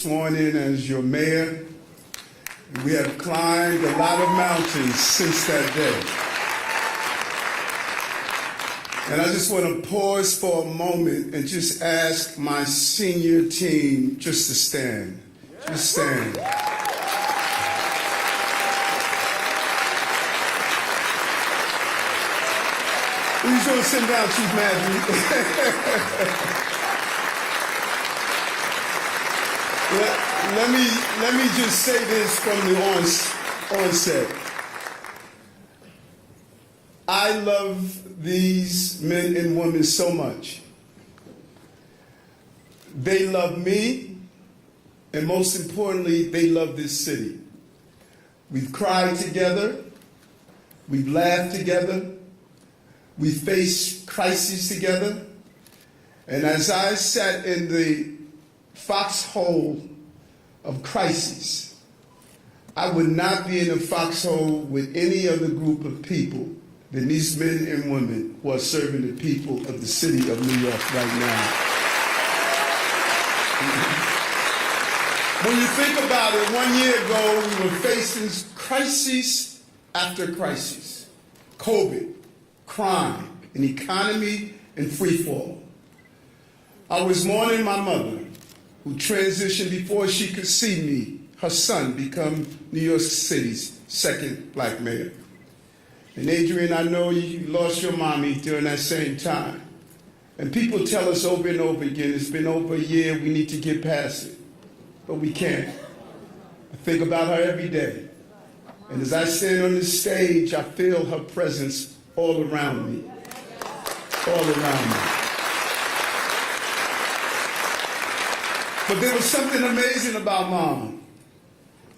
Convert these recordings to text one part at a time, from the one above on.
Sworn in as your mayor. We have climbed a lot of mountains since that day. And I just want to pause for a moment and just ask my senior team just to stand. Just stand. Who's going to sit down, Chief Matthew? Let me just say this from the onset. I love these men and women so much. They love me, and most importantly, they love this city. We've cried together. We've laughed together. We faced crises together. And as I sat in the foxhole of crises, I would not be in a foxhole with any other group of people than these men and women who are serving the people of the city of New York right now. When you think about it, 1 year ago, we were facing crisis after crisis. COVID, crime, an economy in free fall. I was mourning my mother, who transitioned before she could see me, her son, become New York City's second black mayor. And Adrian, I know you lost your mommy during that same time. And people tell us over and over again, it's been over a year, we need to get past it. But we can't. I think about her every day. And as I stand on this stage, I feel her presence all around me. All around me. But there was something amazing about Mom.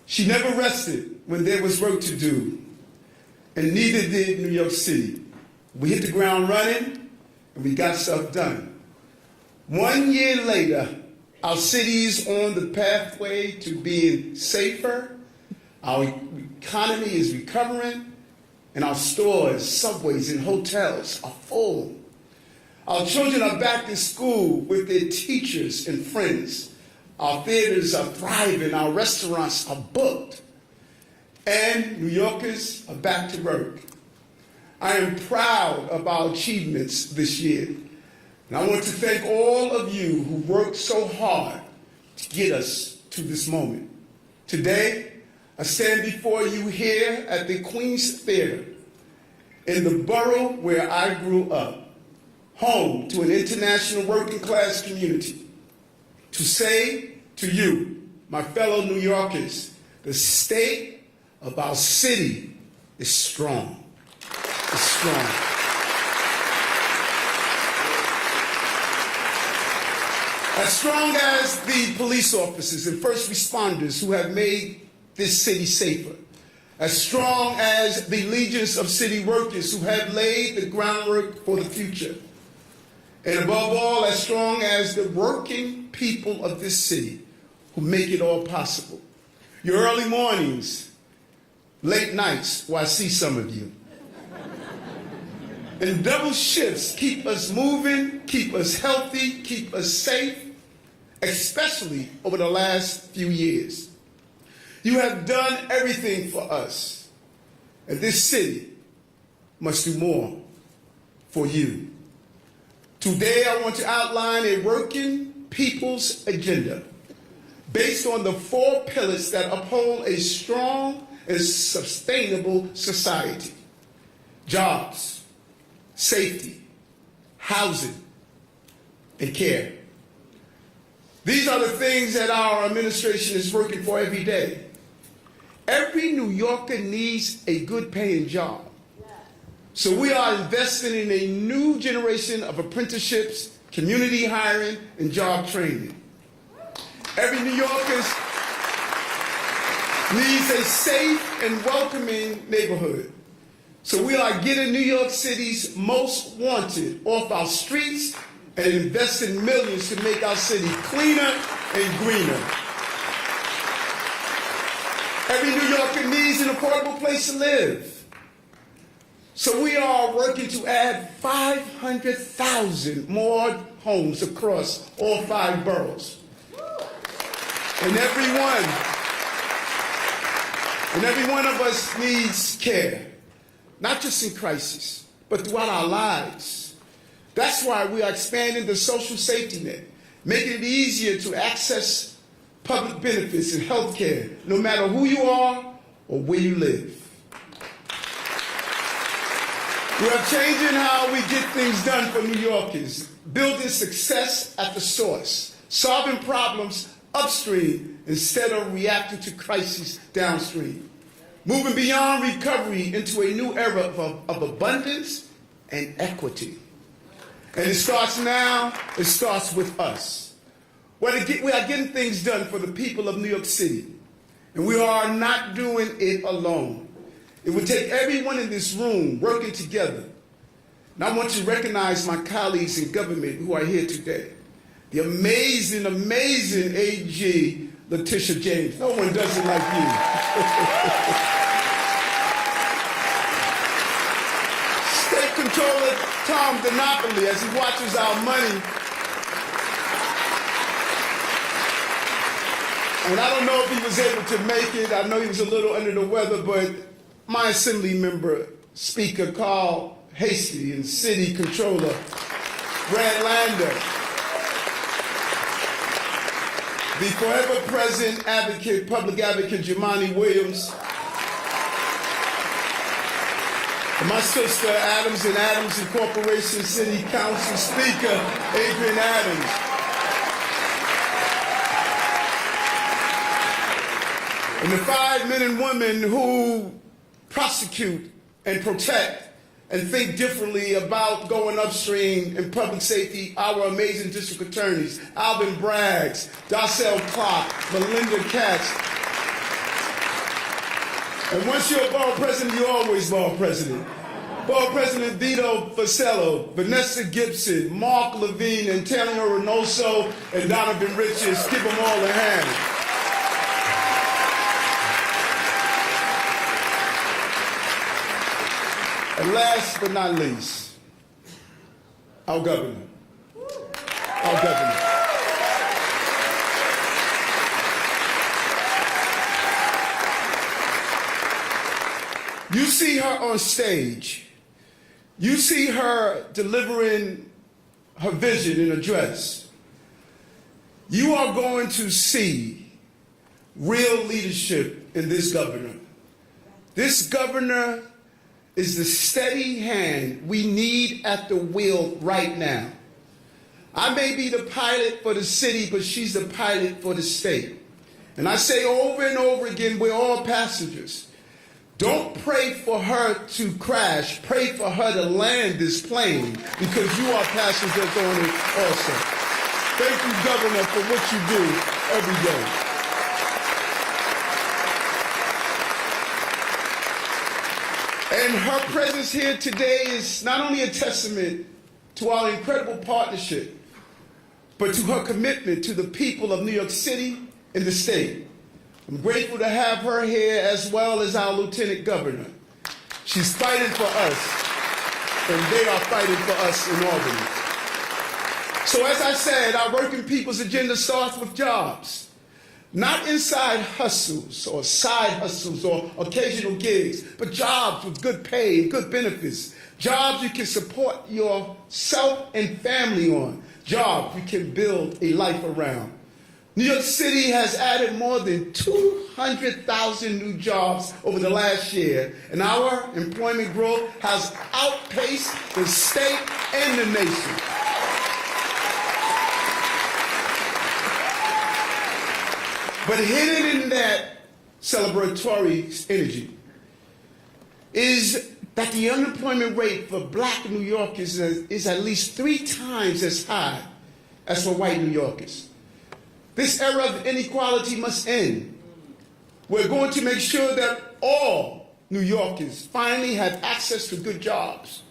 She never rested when there was work to do, and neither did New York City. We hit the ground running, and we got stuff done. 1 year later, our city is on the pathway to being safer, our economy is recovering, and our stores, subways, and hotels are full. Our children are back in school with their teachers and friends. Our theaters are thriving, our restaurants are booked, and New Yorkers are back to work. I am proud of our achievements this year, and I want to thank all of you who worked so hard to get us to this moment. Today, I stand before you here at the Queen's Theater in the borough where I grew up, home to an international working class community, to say to you, my fellow New Yorkers, the state of our city is strong. It's strong. As strong as the police officers and first responders who have made this city safer. As strong as the legions of city workers who have laid the groundwork for the future. And above all, as strong as the working people of this city who make it all possible. Your early mornings, late nights, where I see some of you. And double shifts keep us moving, keep us healthy, keep us safe, especially over the last few years. You have done everything for us, and this city must do more for you. Today, I want to outline a working people's agenda based on the 4 pillars that uphold a strong and sustainable society: jobs, safety, housing, and care. These are the things that our administration is working for every day. Every New Yorker needs a good-paying job. So we are investing in a new generation of apprenticeships, community hiring, and job training. Every New Yorker needs a safe and welcoming neighborhood. So we are getting New York City's most wanted off our streets and investing millions to make our city cleaner and greener. Every New Yorker needs an affordable place to live. So we are working to add 500,000 more homes across all 5 boroughs. And every one of us needs care, not just in crisis, but throughout our lives. That's why we are expanding the social safety net, making it easier to access public benefits and health care, no matter who you are or where you live. We are changing how we get things done for New Yorkers, building success at the source, solving problems upstream instead of reacting to crises downstream, moving beyond recovery into a new era of abundance and equity. And it starts now, it starts with us. We are getting things done for the people of New York City, and we are not doing it alone. It would take everyone in this room working together. And I want to recognize my colleagues in government who are here today. The amazing, amazing AG Letitia James. No one does it like you. State Controller Tom DiNapoli, as he watches our money. And I don't know if he was able to make it. I know he was a little under the weather, but my Assembly member, Speaker Carl Hasty, and City Controller Brad Lander, the forever present advocate, public advocate Jemani Williams, and my sister Adams and Adams Incorporation City Council Speaker Adrian Adams. And the 5 men and women who prosecute and protect and think differently about going upstream in public safety, our amazing district attorneys, Alvin Braggs, Darcel Clark, Melinda Katz. And once you're a borough president, you're always borough president. Borough President Vito Fosello, Vanessa Gibson, Mark Levine, Antonio Reynoso, and Donovan Richards. Give them all a hand. And last but not least, our governor. Our governor. You see her on stage. You see her delivering her vision and address. You are going to see real leadership in this governor. This governor is the steady hand we need at the wheel right now. I may be the pilot for the city, but she's the pilot for the state. And I say over and over again, we're all passengers. Don't pray for her to crash. Pray for her to land this plane, because you are passengers on it also. Thank you, Governor, for what you do every day. And her presence here today is not only a testament to our incredible partnership, but to her commitment to the people of New York City and the state. I'm grateful to have her here, as well as our Lieutenant Governor. She's fighting for us, and they are fighting for us in Albany. So as I said, our working people's agenda starts with jobs. Not inside hustles or side hustles or occasional gigs, but jobs with good pay and good benefits. Jobs you can support yourself and family on. Jobs you can build a life around. New York City has added more than 200,000 new jobs over the last year, and our employment growth has outpaced the state and the nation. But hidden in that celebratory energy is that the unemployment rate for black New Yorkers is at least 3 times as high as for white New Yorkers. This era of inequality must end. We're going to make sure that all New Yorkers finally have access to good jobs.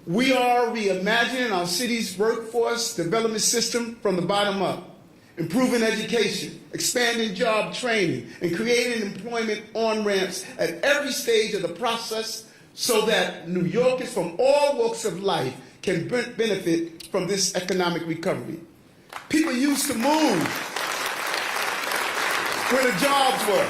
We are reimagining our city's workforce development system from the bottom up, improving education, expanding job training, and creating employment on-ramps at every stage of the process so that New Yorkers from all walks of life can benefit from this economic recovery. People used to move. where the jobs were.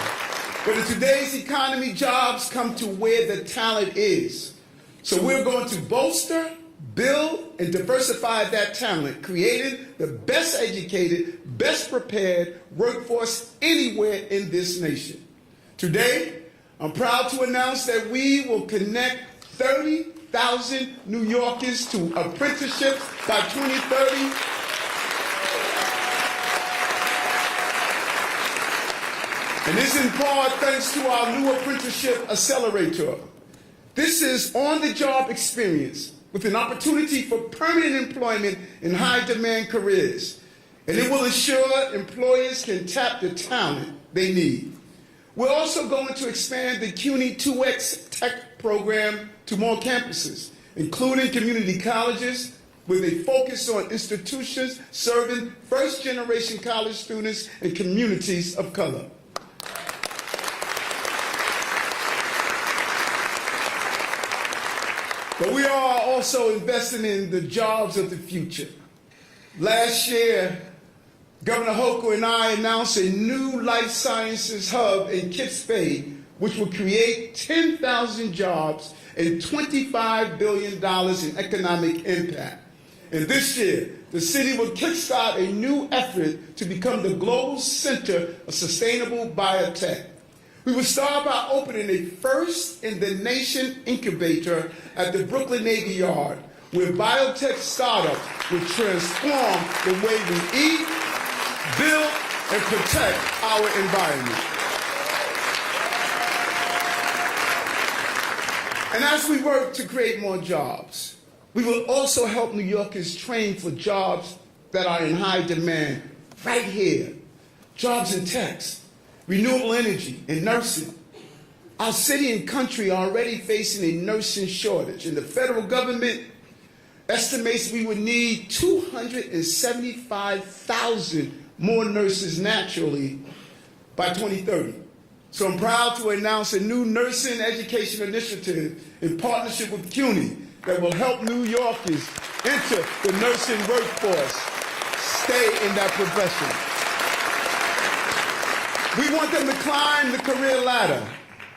But in today's economy, jobs come to where the talent is. So we're going to bolster, build, and diversify that talent, creating the best educated, best prepared workforce anywhere in this nation. Today, I'm proud to announce that we will connect 30,000 New Yorkers to apprenticeships by 2030. And this in part thanks to our new apprenticeship accelerator. This is on-the-job experience with an opportunity for permanent employment in high-demand careers. And it will ensure employers can tap the talent they need. We're also going to expand the CUNY 2X Tech program to more campuses, including community colleges, with a focus on institutions serving first-generation college students and communities of color. But we are also investing in the jobs of the future. Last year, Governor Hochul and I announced a new life sciences hub in Kips Bay, which will create 10,000 jobs and $25 billion in economic impact. And this year, the city will kickstart a new effort to become the global center of sustainable biotech. We will start by opening a first-in-the-nation incubator at the Brooklyn Navy Yard, where biotech startups will transform the way we eat, build, and protect our environment. And as we work to create more jobs, we will also help New Yorkers train for jobs that are in high demand right here. Jobs in tech, renewable energy, and nursing. Our city and country are already facing a nursing shortage, and the federal government estimates we would need 275,000 more nurses naturally by 2030. So I'm proud to announce a new nursing education initiative in partnership with CUNY that will help New Yorkers enter the nursing workforce, stay in that profession. We want them to climb the career ladder.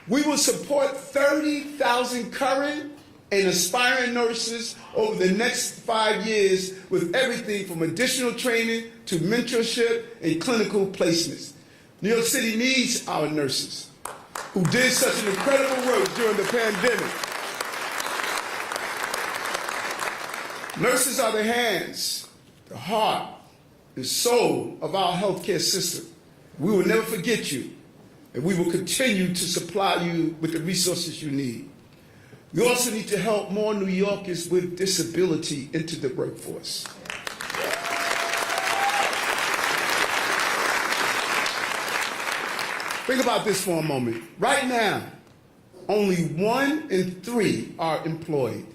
We will support 30,000 current and aspiring nurses over the next 5 years with everything from additional training to mentorship and clinical placements. New York City needs our nurses who did such an incredible work during the pandemic. Nurses are the hands, the heart, and soul of our healthcare system. We will never forget you, and we will continue to supply you with the resources you need. We also need to help more New Yorkers with disability into the workforce. Think about this for a moment. Right now, only 1 in 3 are employed.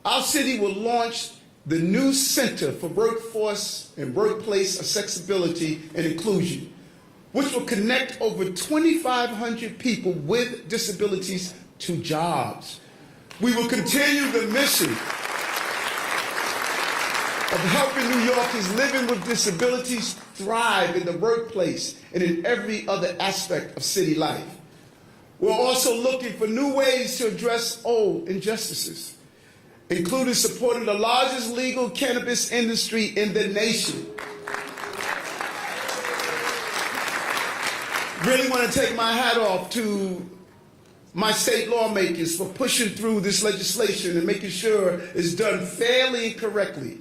Our city will launch the new Center for Workforce and Workplace Accessibility and Inclusion, which will connect over 2,500 people with disabilities to jobs. We will continue the mission of helping New Yorkers living with disabilities thrive in the workplace and in every other aspect of city life. We're also looking for new ways to address old injustices, including supporting the largest legal cannabis industry in the nation. Really want to take my hat off to my state lawmakers for pushing through this legislation and making sure it's done fairly and correctly.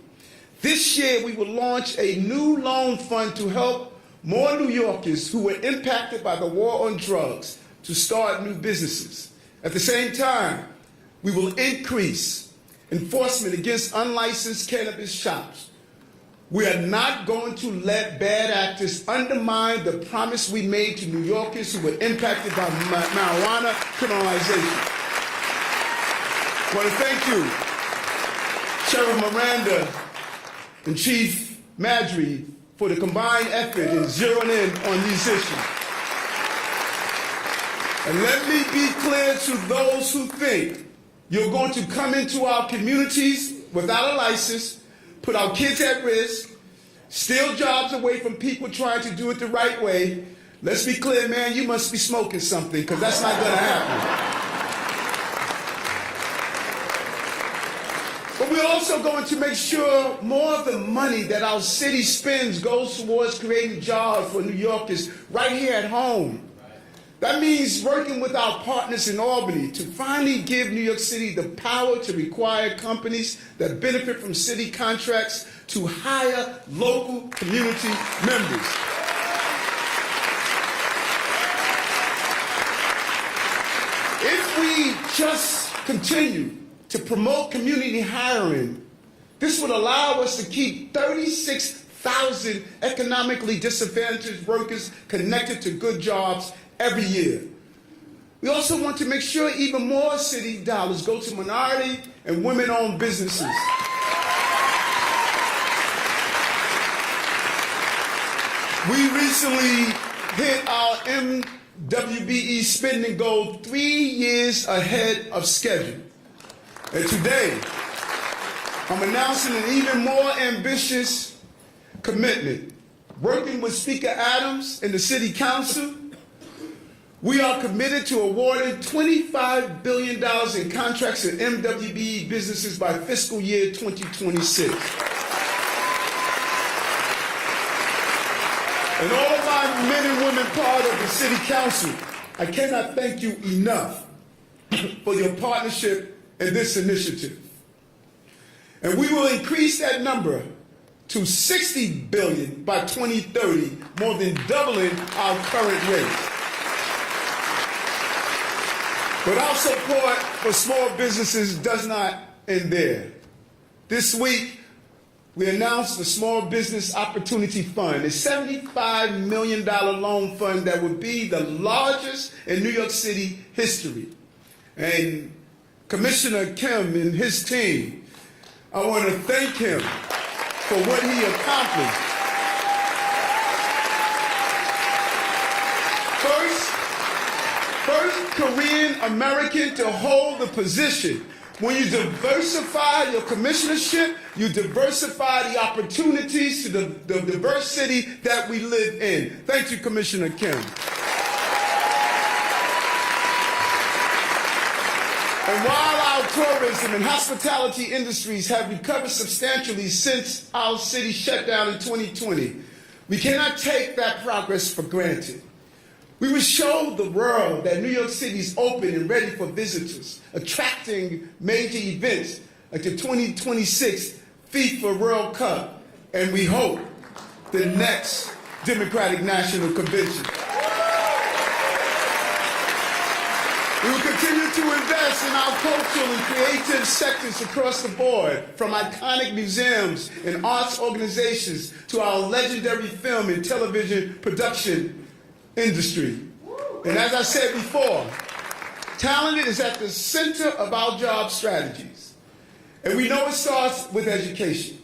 This year, we will launch a new loan fund to help more New Yorkers who were impacted by the war on drugs to start new businesses. At the same time, we will increase enforcement against unlicensed cannabis shops. We are not going to let bad actors undermine the promise we made to New Yorkers who were impacted by marijuana criminalization. I want to thank you, Sheriff Miranda and Chief Madry, for the combined effort in zeroing in on these issues. And let me be clear to those who think you're going to come into our communities without a license, put our kids at risk, steal jobs away from people trying to do it the right way, Let's be clear, man, you must be smoking something, because that's not going to happen. But we're also going to make sure more of the money that our city spends goes towards creating jobs for New Yorkers right here at home. That means working with our partners in Albany to finally give New York City the power to require companies that benefit from city contracts to hire local community members. If we just continue to promote community hiring, this would allow us to keep 36,000 economically disadvantaged workers connected to good jobs every year. We also want to make sure even more city dollars go to minority and women-owned businesses. We recently hit our MWBE spending goal 3 years ahead of schedule. And today, I'm announcing an even more ambitious commitment. Working with Speaker Adams and the City Council, we are committed to awarding $25 billion in contracts to MWBE businesses by fiscal year 2026. And all of my men and women part of the City Council, I cannot thank you enough for your partnership in this initiative. And we will increase that number to $60 billion by 2030, more than doubling our current rate. But our support for small businesses does not end there. This week, we announced the Small Business Opportunity Fund, a $75 million loan fund that would be the largest in New York City history. And Commissioner Kim and his team, I want to thank him for what he accomplished. First Korean American to hold the position. When you diversify your commissionership, you diversify the opportunities to the diverse city that we live in. Thank you, Commissioner Kim. And while our tourism and hospitality industries have recovered substantially since our city shut down in 2020, we cannot take that progress for granted. We will show the world that New York City is open and ready for visitors, attracting major events like the 2026 FIFA World Cup, and we hope the next Democratic National Convention. We will continue to invest in our cultural and creative sectors across the board, from iconic museums and arts organizations to our legendary film and television production industry. And as I said before, talent is at the center of our job strategies. And we know it starts with education.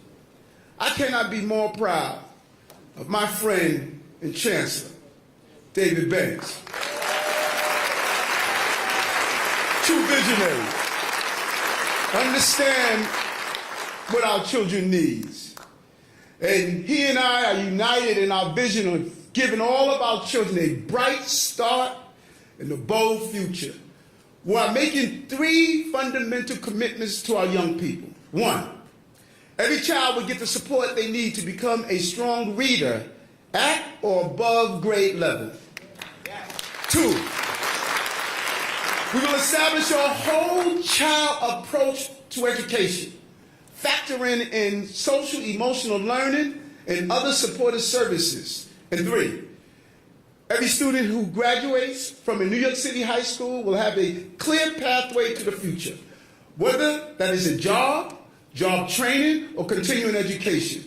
I cannot be more proud of my friend and Chancellor, David Banks. True visionary. Understand what our children need. And he and I are united in our vision of giving all of our children a bright start and a bold future. We are making 3 fundamental commitments to our young people. 1, every child will get the support they need to become a strong reader at or above grade level. 2, we will establish a whole child approach to education, factoring in social emotional learning and other supportive services. And 3, every student who graduates from a New York City high school will have a clear pathway to the future, whether that is a job, job training, or continuing education.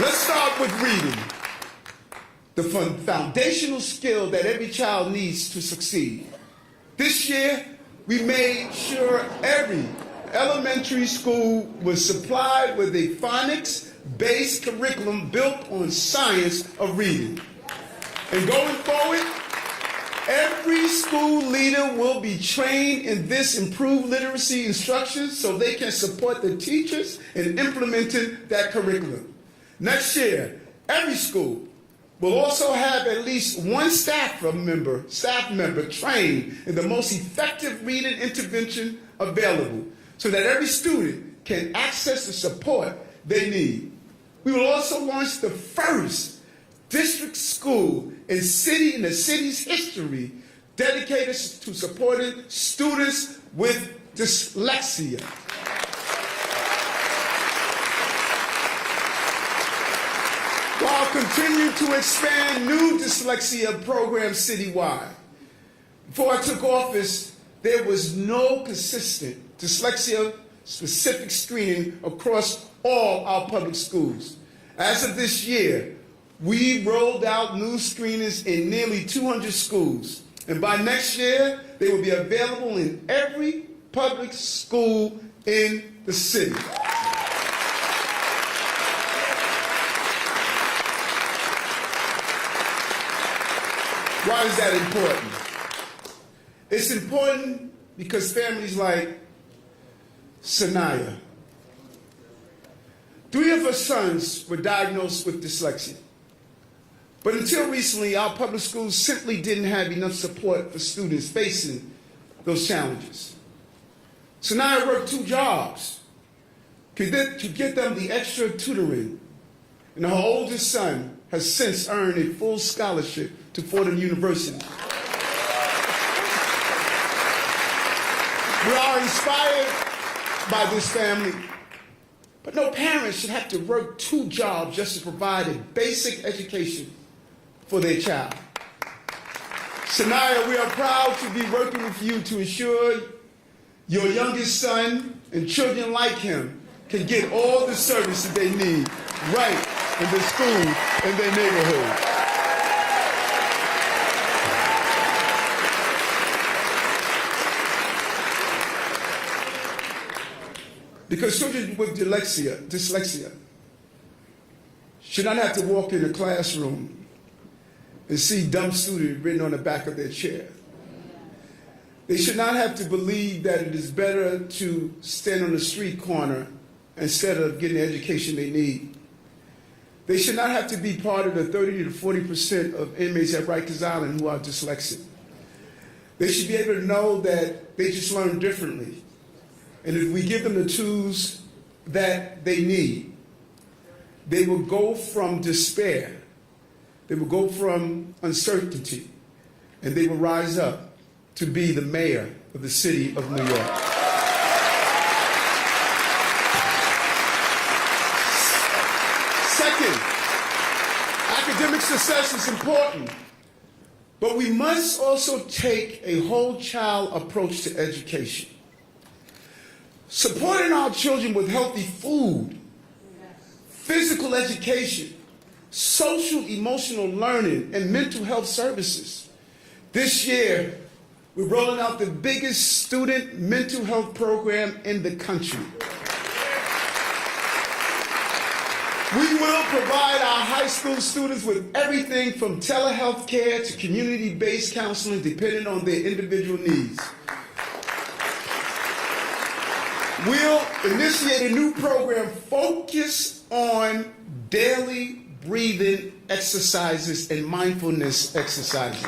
Let's start with reading, the foundational skill that every child needs to succeed. This year, we made sure every elementary school was supplied with a phonics-based curriculum built on science of reading. And going forward, every school leader will be trained in this improved literacy instruction so they can support the teachers in implementing that curriculum. Next year, every school will also have at least one staff member trained in the most effective reading intervention available so that every student can access the support they need. We will also launch the first district school in the city's history dedicated to supporting students with dyslexia. While continuing to expand new dyslexia programs citywide. Before I took office, there was no consistent dyslexia-specific screening across all our public schools. As of this year, we rolled out new screenings in nearly 200 schools, and by next year, they will be available in every public school in the city. Why is that important? It's important because families like Sanaya, 3 of her sons were diagnosed with dyslexia. But until recently, our public schools simply didn't have enough support for students facing those challenges. Sanaya worked 2 jobs to get them the extra tutoring, and her oldest son has since earned a full scholarship to Fordham University. We are inspired by this family, but no parent should have to work 2 jobs just to provide a basic education for their child. Sanaya, we are proud to be working with you to ensure your youngest son and children like him can get all the services they need right in the school in their neighborhood. Because children with dyslexia should not have to walk in a classroom and see dumb student written on the back of their chair. They should not have to believe that it is better to stand on the street corner instead of getting the education they need. They should not have to be part of the 30 to 40% of inmates at Rikers Island who are dyslexic. They should be able to know that they just learn differently. And if we give them the tools that they need, they will go from despair, they will go from uncertainty, and they will rise up to be the mayor of the city of New York. Second, academic success is important, but we must also take a whole child approach to education. Supporting our children with healthy food, physical education, social emotional learning, and mental health services. This year, we're rolling out the biggest student mental health program in the country. We will provide our high school students with everything from telehealth care to community-based counseling depending on their individual needs. We'll initiate a new program focused on daily breathing exercises and mindfulness exercises.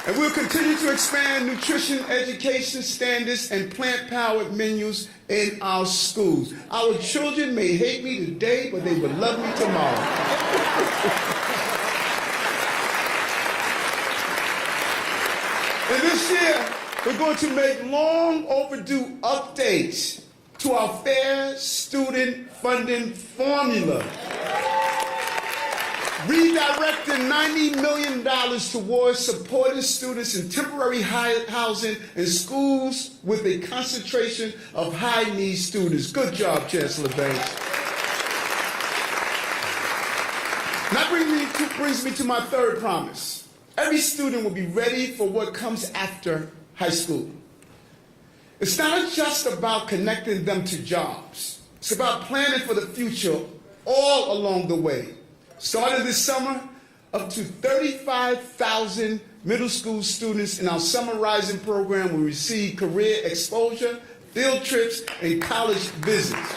And we'll continue to expand nutrition education standards and plant-powered menus in our schools. Our children may hate me today, but they will love me tomorrow. And this year, we're going to make long overdue updates to our fair student funding formula, redirecting $90 million towards supporting students in temporary housing and schools with a concentration of high-need students. Good job, Chancellor Banks. And that brings me to my third promise. Every student will be ready for what comes after high school. It's not just about connecting them to jobs. It's about planning for the future all along the way. Starting this summer, up to 35,000 middle school students in our Summer Rising program will receive career exposure, field trips, and college visits.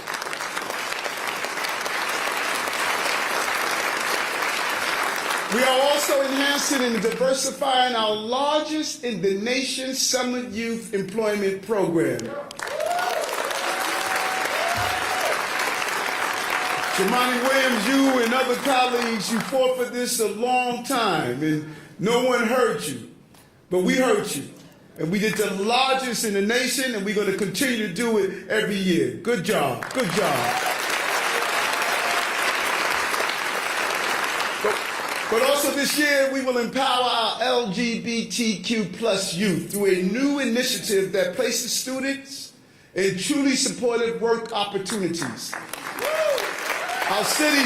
We are also enhancing and diversifying our largest in the nation summer youth employment program. Jamani Williams, you and other colleagues, you fought for this a long time, and no one heard you. But we heard you. And we did the largest in the nation, and we're going to continue to do it every year. Good job. Good job. But also this year, we will empower our LGBTQ plus youth through a new initiative that places students in truly supportive work opportunities. Our city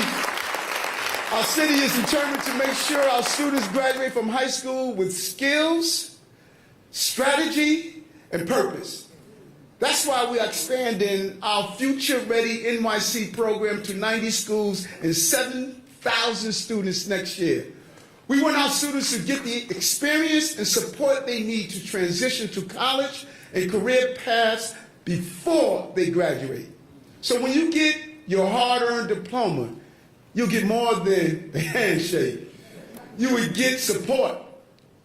is determined to make sure our students graduate from high school with skills, strategy, and purpose. That's why we are expanding our Future Ready NYC program to 90 schools and 7,000 students next year. We want our students to get the experience and support they need to transition to college and career paths before they graduate. So when you get your hard-earned diploma, you'll get more than a handshake. You would get support,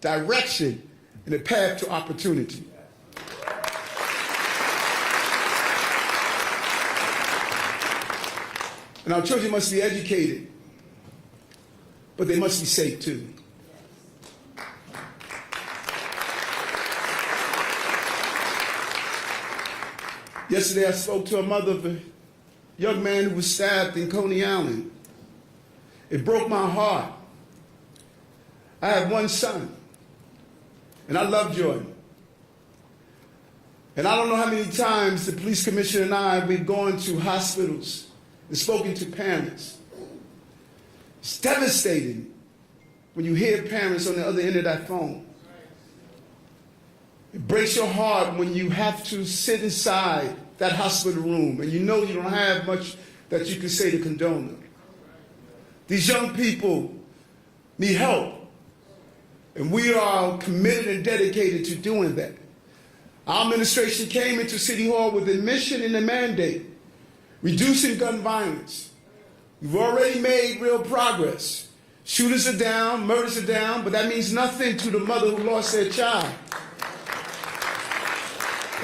direction, and a path to opportunity. And our children must be educated, but they must be safe too. Yesterday I spoke to a mother of a young man who was stabbed in Coney Island. It broke my heart. I have one son, and I love Jordan. And I don't know how many times the police commissioner and I, we've gone to hospitals and spoken to parents. It's devastating when you hear parents on the other end of that phone. It breaks your heart when you have to sit inside that hospital room and you know you don't have much that you can say to condone them. These young people need help, and we are committed and dedicated to doing that. Our administration came into City Hall with a mission and a mandate, reducing gun violence. We've already made real progress. Shooters are down, murders are down, but that means nothing to the mother who lost their child.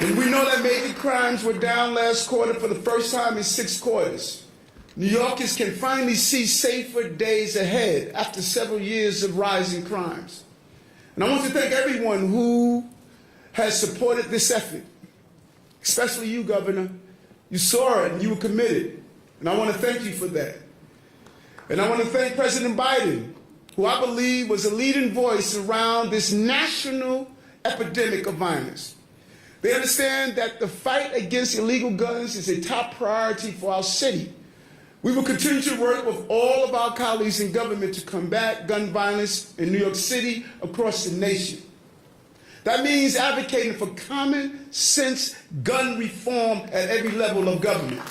And we know that major crimes were down last quarter for the first time in 6 quarters. New Yorkers can finally see safer days ahead after several years of rising crimes. And I want to thank everyone who has supported this effort, especially you, Governor. You saw it and you were committed. And I want to thank you for that. And I want to thank President Biden, who I believe was a leading voice around this national epidemic of violence. They understand that the fight against illegal guns is a top priority for our city. We will continue to work with all of our colleagues in government to combat gun violence in New York City, across the nation. That means advocating for common sense gun reform at every level of government.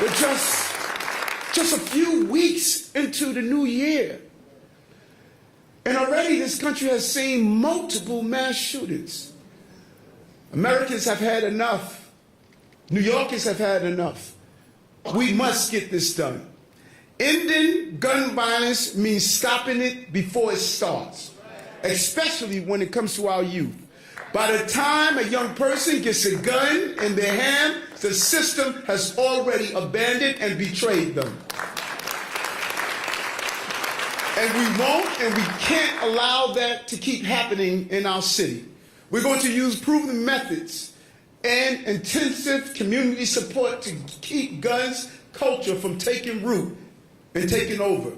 We're just a few weeks into the new year. And already this country has seen multiple mass shootings. Americans have had enough. New Yorkers have had enough. We must get this done. Ending gun violence means stopping it before it starts, especially when it comes to our youth. By the time a young person gets a gun in their hand, the system has already abandoned and betrayed them. And we won't and we can't allow that to keep happening in our city. We're going to use proven methods and intensive community support to keep guns culture from taking root and taking over.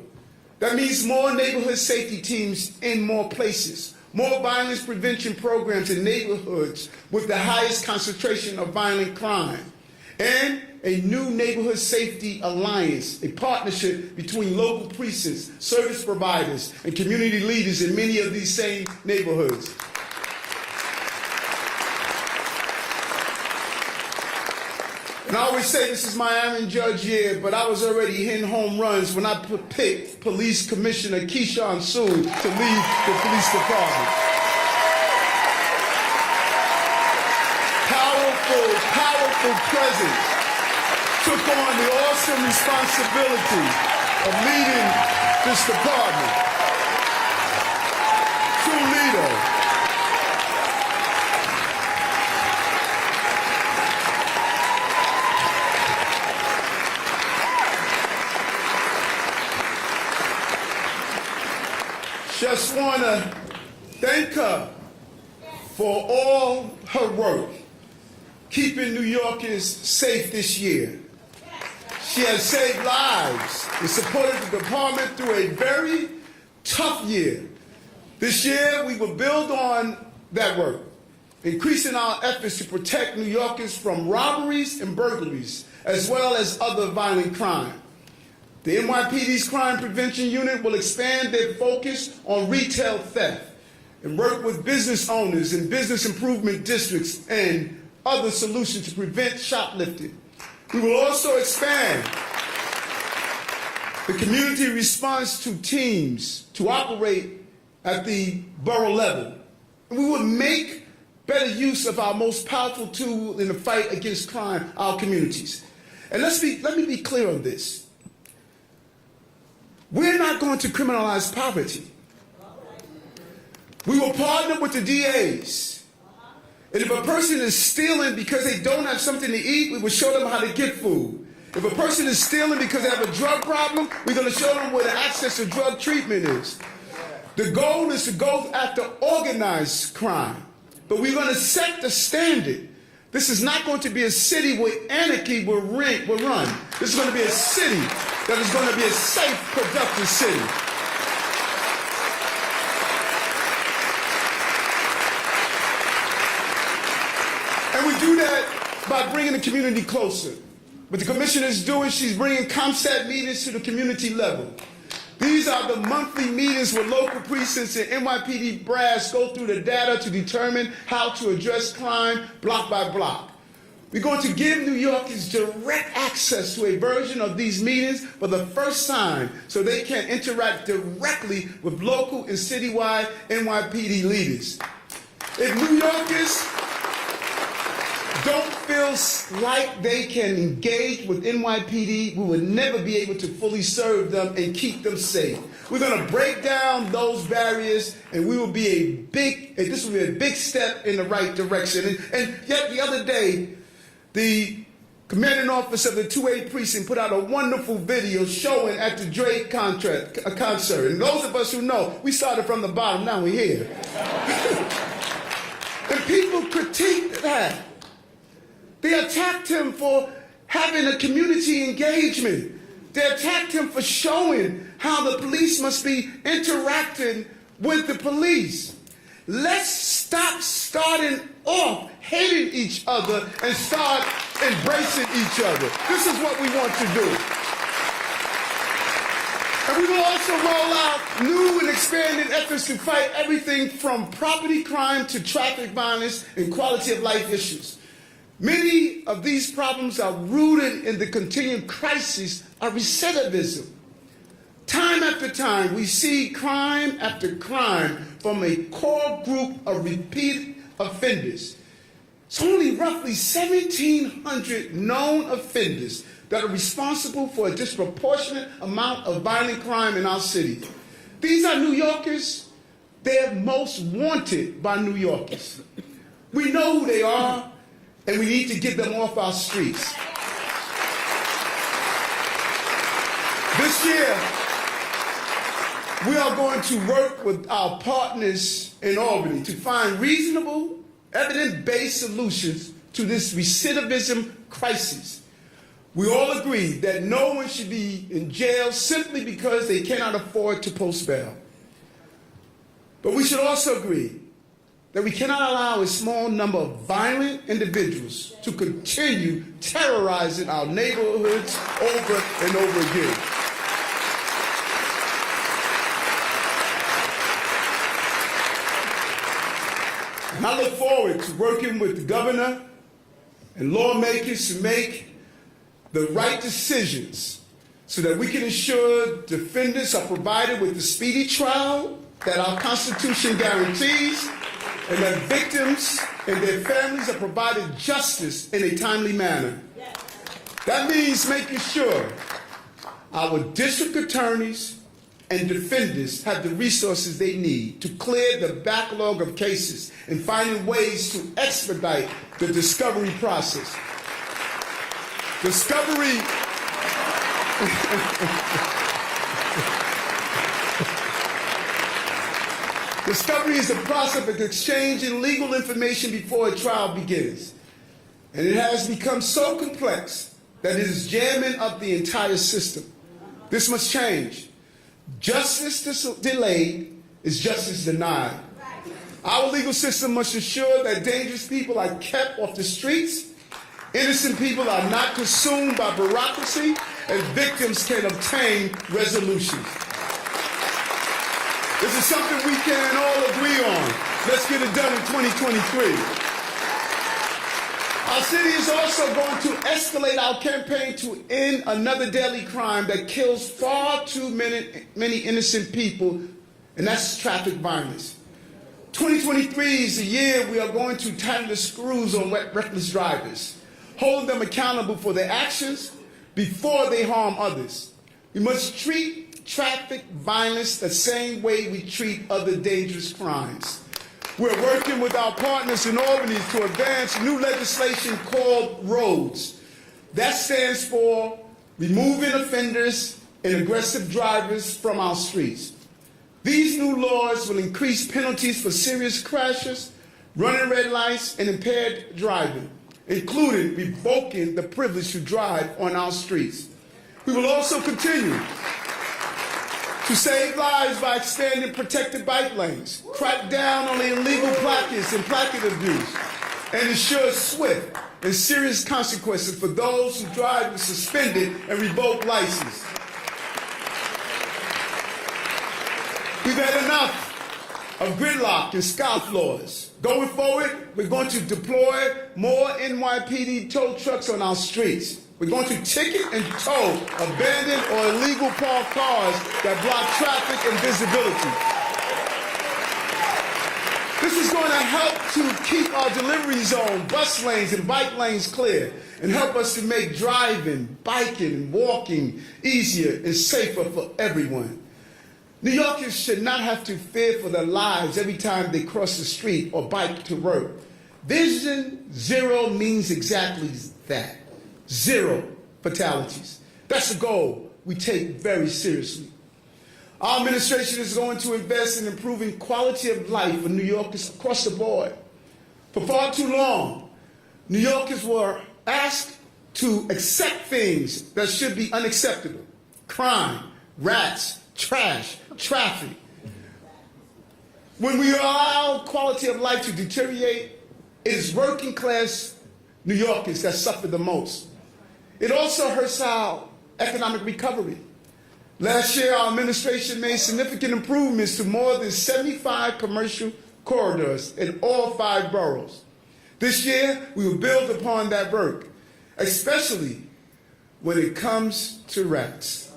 That means more neighborhood safety teams in more places, more violence prevention programs in neighborhoods with the highest concentration of violent crime, and a new neighborhood safety alliance, a partnership between local precincts, service providers, and community leaders in many of these same neighborhoods. And I always say this is my Aaron Judge year, but I was already hitting home runs when I picked Police Commissioner Keyshawn Sewell to lead the police department. Powerful presence. took on the awesome responsibility of leading this department. True leader. Just want to thank her for all her work keeping New Yorkers safe this year. She has saved lives and supported the department through a very tough year. This year, we will build on that work, increasing our efforts to protect New Yorkers from robberies and burglaries, as well as other violent crime. The NYPD's Crime Prevention Unit will expand their focus on retail theft and work with business owners and business improvement districts and other solutions to prevent shoplifting. We will also expand the community response to teams to operate at the borough level. And we will make better use of our most powerful tool in the fight against crime, our communities. And let me be clear on this. We're not going to criminalize poverty. We will partner with the DAs. And if a person is stealing because they don't have something to eat, we will show them how to get food. If a person is stealing because they have a drug problem, we're going to show them where the access to drug treatment is. The goal is to go after organized crime. But we're going to set the standard. This is not going to be a city where anarchy will run. This is going to be a city that is going to be a safe, productive city. And we do that by bringing the community closer. What the commissioner is doing, she's bringing ComStat meetings to the community level. These are the monthly meetings where local precincts and NYPD brass go through the data to determine how to address crime block by block. We're going to give New Yorkers direct access to a version of these meetings for the first time so they can interact directly with local and citywide NYPD leaders. If New Yorkers don't feel like they can engage with NYPD, we will never be able to fully serve them and keep them safe. We're going to break down those barriers, and this will be a big step in the right direction. And yet the other day, the commanding officer of the 2A precinct put out a wonderful video showing at the Drake concert. And those of us who know, we started from the bottom, now we're here. And people critiqued that. They attacked him for having a community engagement. They attacked him for showing how the police must be interacting with the police. Let's stop starting off hating each other and start embracing each other. This is what we want to do. And we will also roll out new and expanded efforts to fight everything from property crime to traffic violence and quality of life issues. Many of these problems are rooted in the continuing crisis of recidivism. Time after time, we see crime after crime from a core group of repeat offenders. It's only roughly 1,700 known offenders that are responsible for a disproportionate amount of violent crime in our city. These are New Yorkers. They're most wanted by New Yorkers. We know who they are, and we need to get them off our streets. This year, we are going to work with our partners in Albany to find reasonable, evidence-based solutions to this recidivism crisis. We all agree that no one should be in jail simply because they cannot afford to post bail. But we should also agree that we cannot allow a small number of violent individuals to continue terrorizing our neighborhoods over and over again. And I look forward to working with the governor and lawmakers to make the right decisions so that we can ensure defendants are provided with the speedy trial that our Constitution guarantees, and that victims and their families are provided justice in a timely manner. That means making sure our district attorneys and defenders have the resources they need to clear the backlog of cases and finding ways to expedite the discovery process. Discovery is the process of exchanging legal information before a trial begins. And it has become so complex that it is jamming up the entire system. This must change. Justice delayed is justice denied. Our legal system must ensure that dangerous people are kept off the streets, innocent people are not consumed by bureaucracy, and victims can obtain resolutions. This is something we can all agree on. Let's get it done in 2023. Our city is also going to escalate our campaign to end another deadly crime that kills far too many innocent people, and that's traffic violence. 2023 is the year we are going to tighten the screws on reckless drivers, hold them accountable for their actions before they harm others. We must treat traffic violence the same way we treat other dangerous crimes. We're working with our partners in Albany to advance new legislation called ROADS. That stands for Removing Offenders and Aggressive Drivers from Our Streets. These new laws will increase penalties for serious crashes, running red lights, and impaired driving, including revoking the privilege to drive on our streets. We will also continue to save lives by expanding protected bike lanes, crack down on the illegal placards and placard abuse, and ensure swift and serious consequences for those who drive with suspended and revoked license. We've had enough of gridlock and scofflaws. Going forward, we're going to deploy more NYPD tow trucks on our streets. We're going to ticket and tow abandoned or illegal parked cars that block traffic and visibility. This is going to help to keep our delivery zone, bus lanes, and bike lanes clear, and help us to make driving, biking, and walking easier and safer for everyone. New Yorkers should not have to fear for their lives every time they cross the street or bike to work. Vision Zero means exactly that. 0 fatalities. That's a goal we take very seriously. Our administration is going to invest in improving quality of life for New Yorkers across the board. For far too long, New Yorkers were asked to accept things that should be unacceptable. Crime, rats, trash, traffic. When we allow quality of life to deteriorate, it is working class New Yorkers that suffer the most. It also hurts our economic recovery. Last year, our administration made significant improvements to more than 75 commercial corridors in all 5 boroughs. This year, we will build upon that work, especially when it comes to rats.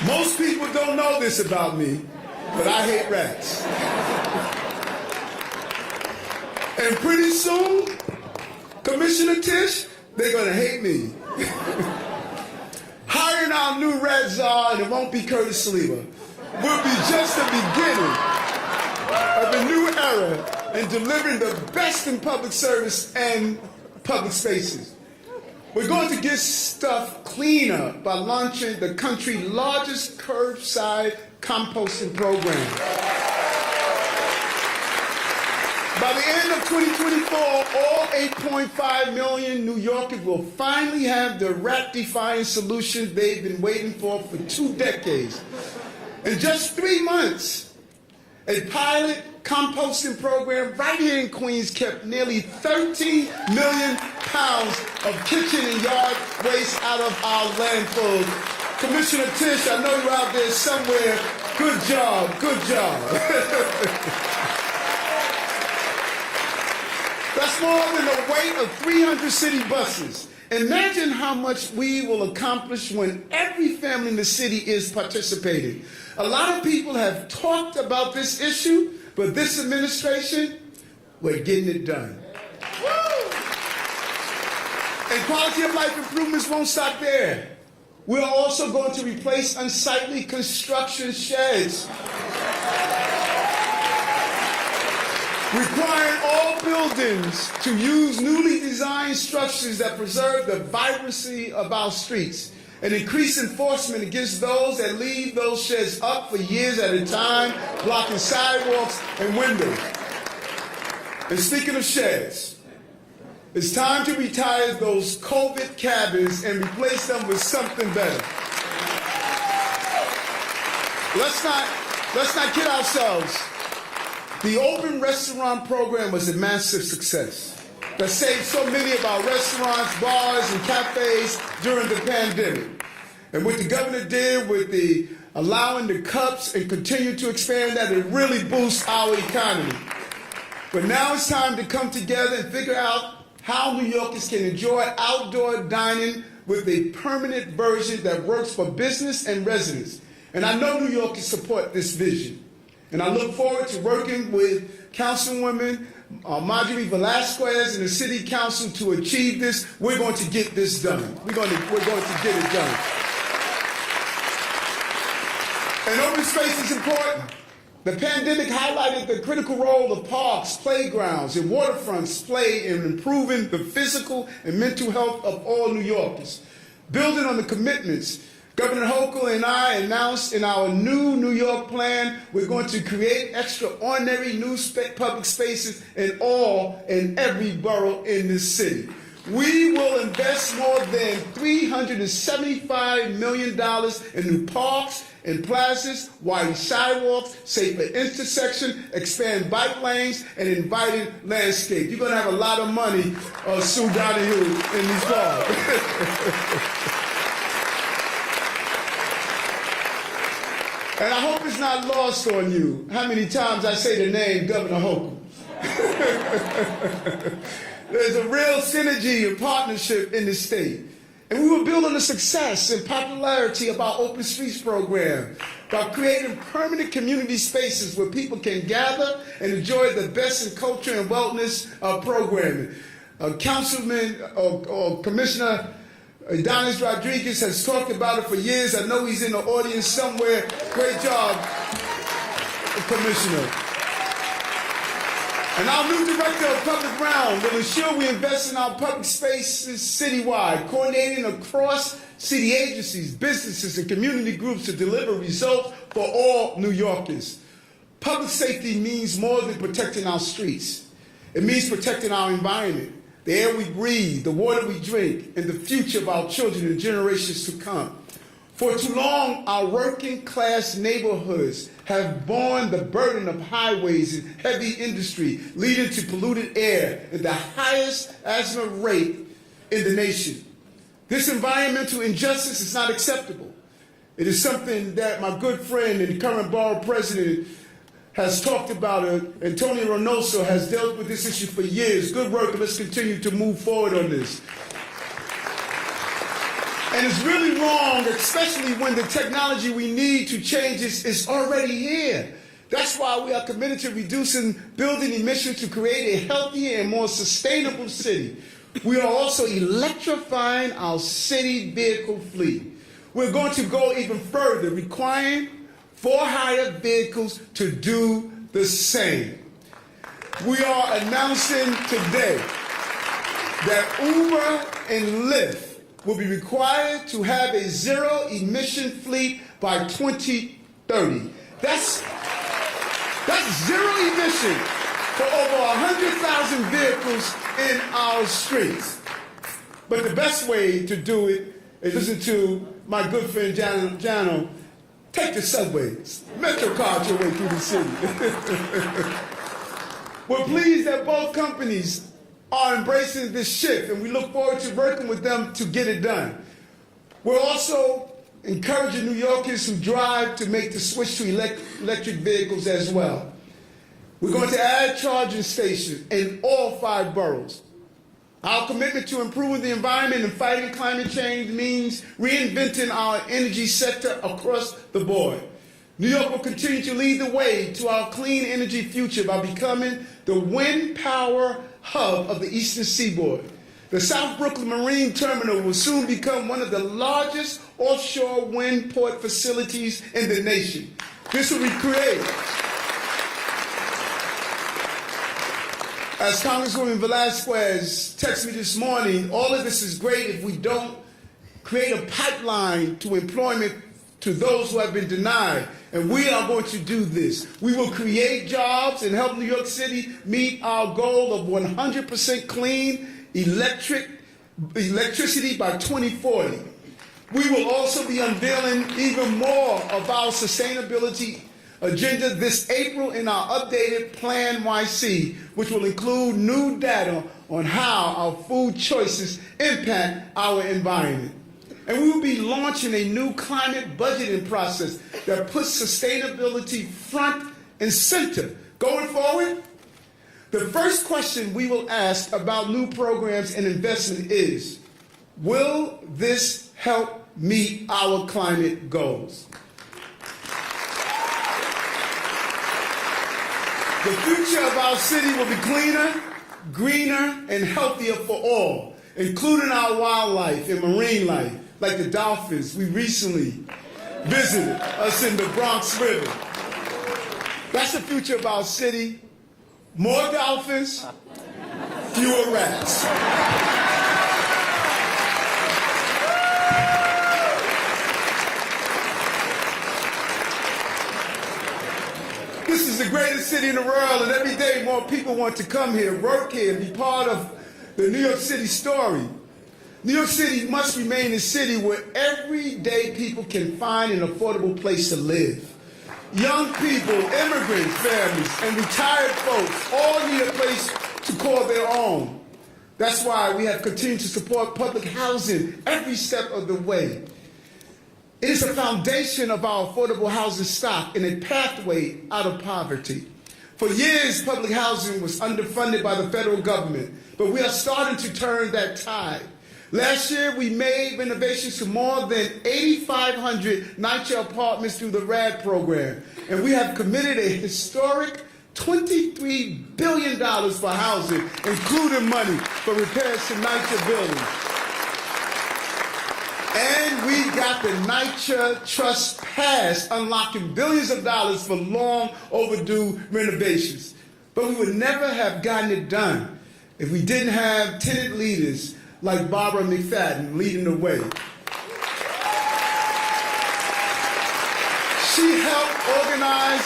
Most people don't know this about me, but I hate rats. And pretty soon, Commissioner Tisch, they're going to hate me. Hiring our new rat czar, and it won't be Curtis Sliwa, will be just the beginning of a new era in delivering the best in public service and public spaces. We're going to get stuff cleaner by launching the country's largest curbside composting program. By the end of 2024, all 8.5 million New Yorkers will finally have the rat-defying solution they've been waiting for 2 decades. In just 3 months, a pilot composting program right here in Queens kept nearly 13 million pounds of kitchen and yard waste out of our landfills. Commissioner Tisch, I know you're out there somewhere. Good job, good job. That's more than the weight of 300 city buses. Imagine how much we will accomplish when every family in the city is participating. A lot of people have talked about this issue, but this administration, we're getting it done. Woo! quality of life improvements won't stop there. We're also going to replace unsightly construction sheds, requiring all buildings to use newly designed structures that preserve the vibrancy of our streets, and increase enforcement against those that leave those sheds up for years at a time, blocking sidewalks and windows. And speaking of sheds, it's time to retire those COVID cabins and replace them with something better. Let's not kid ourselves. The open restaurant program was a massive success that saved so many of our restaurants, bars, and cafes during the pandemic. And what the governor did with the allowing the cups and continue to expand that, it really boosts our economy. But now it's time to come together and figure out how New Yorkers can enjoy outdoor dining with a permanent version that works for business and residents. And I know New Yorkers support this vision. And I look forward to working with Councilwoman Marjorie Velasquez and the City Council to achieve this. We're going to get this done. We're going to get it done. And open space is important. The pandemic highlighted the critical role of parks, playgrounds, and waterfronts play in improving the physical and mental health of all New Yorkers. Building on the commitments Governor Hochul and I announced in our new New York plan, we're going to create extraordinary new public spaces in all and every borough in this city. We will invest more than $375 million in new parks and plazas, widen sidewalks, safer intersections, expand bike lanes, and inviting landscape. You're going to have a lot of money, Sue Donahue, in these parks. And I hope it's not lost on you how many times I say the name Governor Hochul. There's a real synergy and partnership in the state. And we will build on the success and popularity of our Open Streets program by creating permanent community spaces where people can gather and enjoy the best in culture and wellness programming. Commissioner Adonis Rodriguez has talked about it for years. I know he's in the audience somewhere. Great job, Commissioner. And our new Director of Public Realm will ensure we invest in our public spaces citywide, coordinating across city agencies, businesses, and community groups to deliver results for all New Yorkers. Public safety means more than protecting our streets. It means protecting our environment, the air we breathe, the water we drink, and the future of our children and generations to come. For too long, our working class neighborhoods have borne the burden of highways and heavy industry, leading to polluted air and the highest asthma rate in the nation. This environmental injustice is not acceptable. It is something that my good friend and current borough president has talked about. Antonio Reynoso has dealt with this issue for years. Good work, and let's continue to move forward on this. And it's really wrong, especially when the technology we need to change is already here. That's why we are committed to reducing building emissions to create a healthier and more sustainable city. We are also electrifying our city vehicle fleet. We're going to go even further, requiring for-hire vehicles to do the same. We are announcing today that Uber and Lyft will be required to have a zero-emission fleet by 2030. That's zero emission for over 100,000 vehicles in our streets. But the best way to do it is listen to my good friend Jano. Take the subways, Metro card your way through the city. We're pleased that both companies are embracing this shift, and we look forward to working with them to get it done. We're also encouraging New Yorkers who drive to make the switch to electric vehicles as well. We're going to add charging stations in all 5 boroughs. Our commitment to improving the environment and fighting climate change means reinventing our energy sector across the board. New York will continue to lead the way to our clean energy future by becoming the wind power hub of the Eastern Seaboard. The South Brooklyn Marine Terminal will soon become one of the largest offshore wind port facilities in the nation. This will recreate, as Congresswoman Velasquez texted me this morning, all of this is great if we don't create a pipeline to employment to those who have been denied. And we are going to do this. We will create jobs and help New York City meet our goal of 100% clean electricity by 2040. We will also be unveiling even more of our sustainability agenda this April in our updated Plan YC, which will include new data on how our food choices impact our environment. And we will be launching a new climate budgeting process that puts sustainability front and center. Going forward, the first question we will ask about new programs and investment is, will this help meet our climate goals? The future of our city will be cleaner, greener, and healthier for all, including our wildlife and marine life, like the dolphins we recently visited us in the Bronx River. That's the future of our city. More dolphins, fewer rats. This is the greatest city in the world, and every day more people want to come here, work here, and be part of the New York City story. New York City must remain a city where everyday people can find an affordable place to live. Young people, immigrant families, and retired folks all need a place to call their own. That's why we have continued to support public housing every step of the way. It is the foundation of our affordable housing stock and a pathway out of poverty. For years, public housing was underfunded by the federal government, but we are starting to turn that tide. Last year, we made renovations to more than 8,500 NYCHA apartments through the RAD program, and we have committed a historic $23 billion for housing, including money for repairs to NYCHA buildings. And we got the NYCHA Trust passed, unlocking billions of dollars for long overdue renovations. But we would never have gotten it done if we didn't have tenant leaders like Barbara McFadden leading the way. She helped organize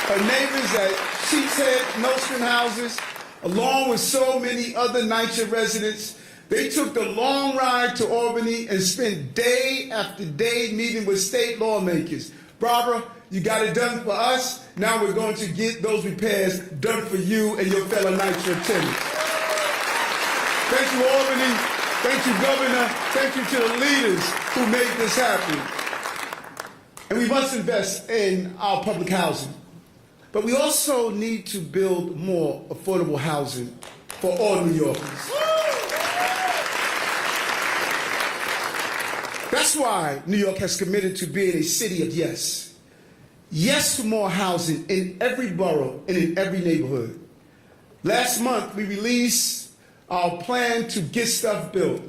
her neighbors at Sheepshead Nostrand houses, along with so many other NYCHA residents. They took the long ride to Albany and spent day after day meeting with state lawmakers. Barbara, you got it done for us. Now we're going to get those repairs done for you and your fellow NYCHA tenants. Thank you, Albany. Thank you, Governor. Thank you to the leaders who made this happen. And we must invest in our public housing. But we also need to build more affordable housing for all New Yorkers. That's why New York has committed to being a city of yes. Yes to more housing in every borough and in every neighborhood. Last month, we released our plan to get stuff built.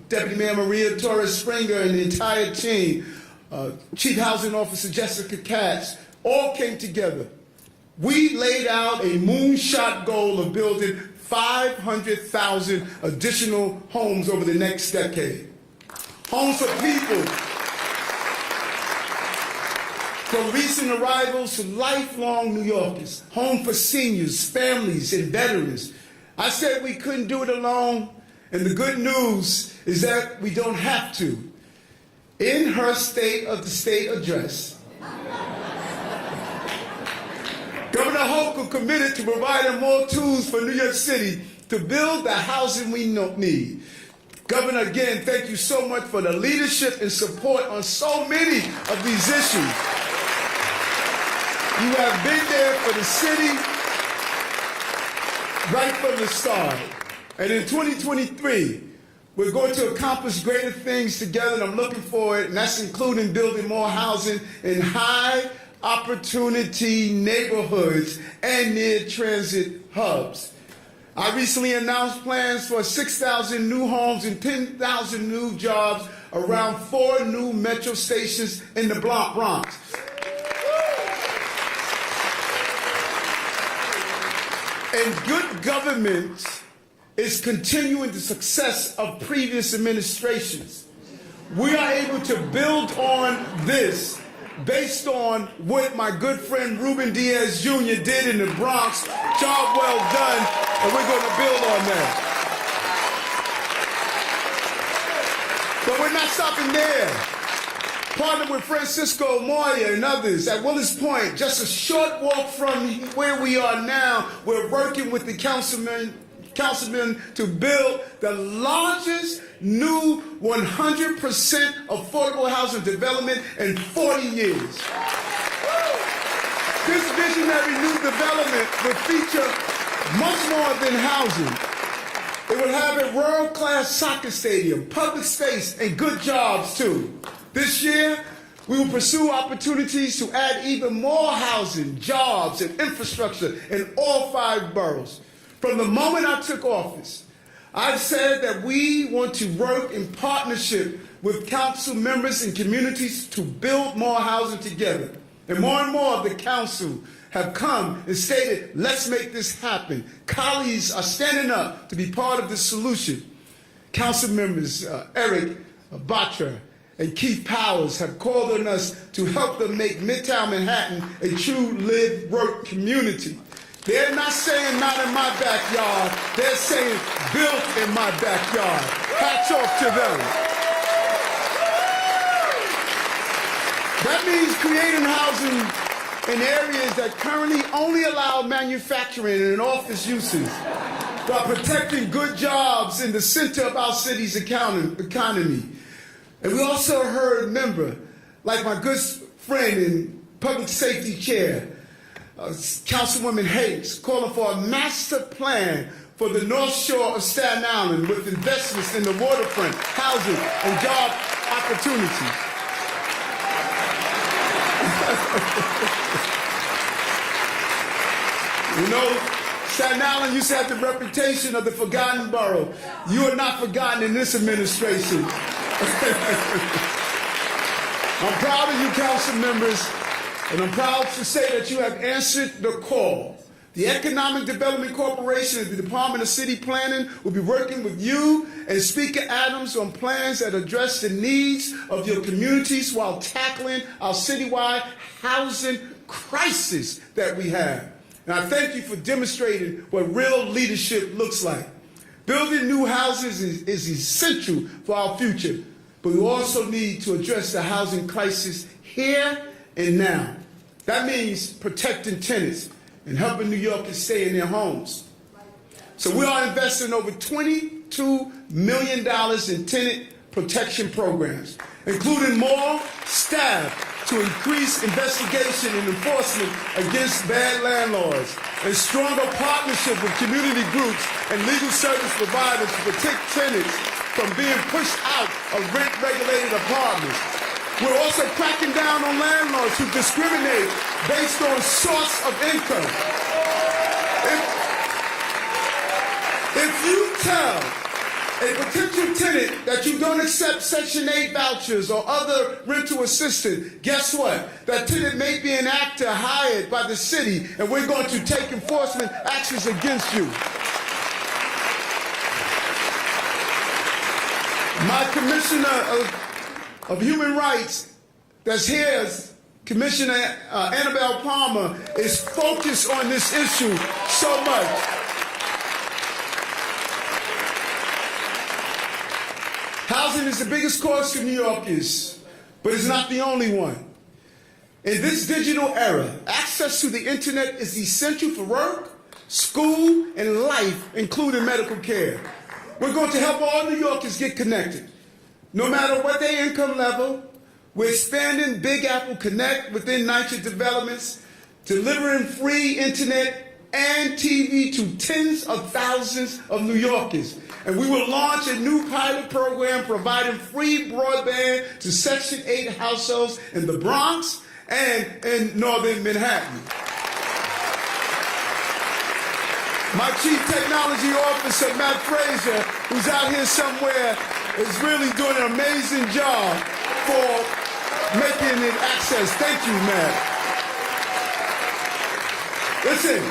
Deputy Mayor Maria Torres Springer and the entire team, Chief Housing Officer Jessica Katz, all came together. We laid out a moonshot goal of building 500,000 additional homes over the next decade. Homes for people, from recent arrivals to lifelong New Yorkers. Home for seniors, families, and veterans. I said we couldn't do it alone, and the good news is that we don't have to. In her State of the State address, Governor Hochul committed to providing more tools for New York City to build the housing we need. Governor, again, thank you so much for the leadership and support on so many of these issues. You have been there for the city right from the start. And in 2023, we're going to accomplish greater things together, and I'm looking forward, and that's including building more housing in high opportunity neighborhoods and near transit hubs. I recently announced plans for 6,000 new homes and 10,000 new jobs around 4 new metro stations in the Bronx. And good government is continuing the success of previous administrations. We are able to build on this based on what my good friend Ruben Diaz Jr. did in the Bronx. Job well done, and we're going to build on that. But we're not stopping there. Partnered with Francisco Moya and others at Willis Point, just a short walk from where we are now, we're working with the councilmen to build the largest new 100% affordable housing development in 40 years. This visionary new development will feature much more than housing. It will have a world-class soccer stadium, public space, and good jobs too. This year, we will pursue opportunities to add even more housing, jobs, and infrastructure in all 5 boroughs. From the moment I took office, I've said that we want to work in partnership with council members and communities to build more housing together. And more of the council have come and stated, let's make this happen. Colleagues are standing up to be part of the solution. Council members Eric Batra and Keith Powers have called on us to help them make Midtown Manhattan a true live-work community. They're not saying not in my backyard, they're saying built in my backyard. Hats off to them. That means creating housing in areas that currently only allow manufacturing and office uses, while protecting good jobs in the center of our city's economy. And we also heard a member, like my good friend and public safety chair, Councilwoman Hayes, calling for a master plan for the North Shore of Staten Island with investments in the waterfront, housing, and job opportunities. You know, Staten Island used to have the reputation of the forgotten borough. You are not forgotten in this administration. I'm proud of you, council members, and I'm proud to say that you have answered the call. The Economic Development Corporation and the Department of City Planning will be working with you and Speaker Adams on plans that address the needs of your communities while tackling our citywide housing crisis that we have. And I thank you for demonstrating what real leadership looks like. Building new houses is essential for our future, but we also need to address the housing crisis here and now. That means protecting tenants and helping New Yorkers stay in their homes. So we are investing over $22 million in tenant protection programs, including more staff to increase investigation and enforcement against bad landlords, and stronger partnership with community groups and legal service providers to protect tenants from being pushed out of rent-regulated apartments. We're also cracking down on landlords who discriminate based on source of income. If you tell a potential tenant that you don't accept Section 8 vouchers or other rental assistance, guess what? That tenant may be an actor hired by the city, and we're going to take enforcement actions against you. My Commissioner of Human Rights that's here, Commissioner Annabelle Palmer, is focused on this issue so much. Housing is the biggest cost to New Yorkers, but it's not the only one. In this digital era, access to the internet is essential for work, school, and life, including medical care. We're going to help all New Yorkers get connected. No matter what their income level, we're expanding Big Apple Connect within NYCHA developments, delivering free internet and TV to tens of thousands of New Yorkers. And we will launch a new pilot program providing free broadband to Section 8 households in the Bronx and in northern Manhattan. My Chief Technology Officer, Matt Frazier, who's out here somewhere, is really doing an amazing job for making it access. Thank you, Matt. Listen,